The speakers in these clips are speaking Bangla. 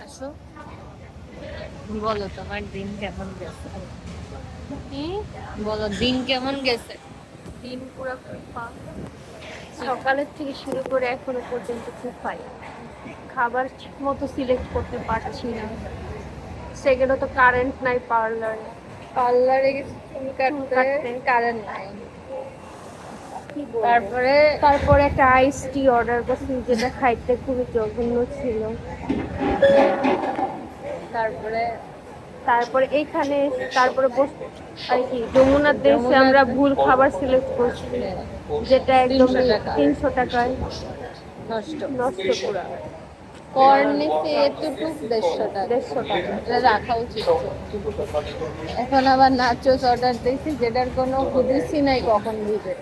আসো, বলো তোমার দিন কেমন গেছে? কি? বলো দিন কেমন গেছে? দিন পুরো সকালের থেকে শুরু করে এখনো পর্যন্ত খুব পাই খাবার ঠিক মতো সিলেক্ট করতে পারছি না। সেগুলো তো কারেন্ট নাই পার্লারে। পার্লারে গেছি চুল চুল কাটতে, কাটতে কারেন্ট নাই। কি বলবো। তারপরে তারপরে একটা আইস টি অর্ডার করছি যেটা খাইতে খুবই জঘন্য ছিল। তারপরে তারপরে এইখানে তারপরে আর কি যমুনার দেশে যমুনা আমরা ভুল খাবার সিলেক্ট করছি, যেটা একদম 300 টাকা 300 টাকায় নষ্ট। নষ্ট পুরা। কর্নিসে এতটুক 150 টাকা, 150 টাকা। এটা রাখা উচিত ছিল। এখন আবার নাচোস অর্ডার দিয়েছি যেটার কোনো হুদিসই নাই কখন দিবে।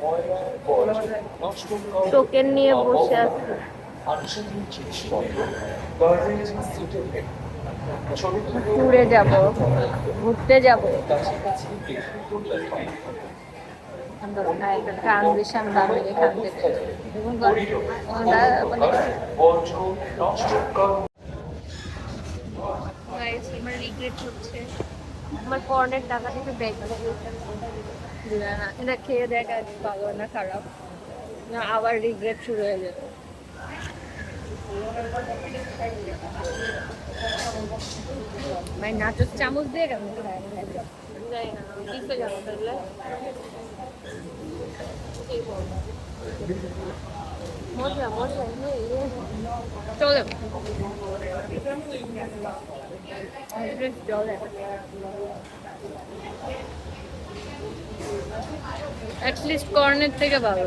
টোকেন নিয়ে বসে আছি। ট্যুরে যাব, ঘুরতে যাব। একটা ট্রানজিশন দামি এখান থেকে এবং আমার রিগ্রেট হচ্ছে, আমার পরনের টাকা থেকে ব্যাগ না, এটা খেয়ে দেখ আজ ভালো না খারাপ, না আবার রিগ্রেট শুরু হয়ে যাবে। ভাই নাচোস চামচ দিয়ে কেমন খায়? যাই না দিতে যাবো তাহলে। মজা মজা চলো চলে অ্যাটলিস্ট কর্নের থেকে ভালো।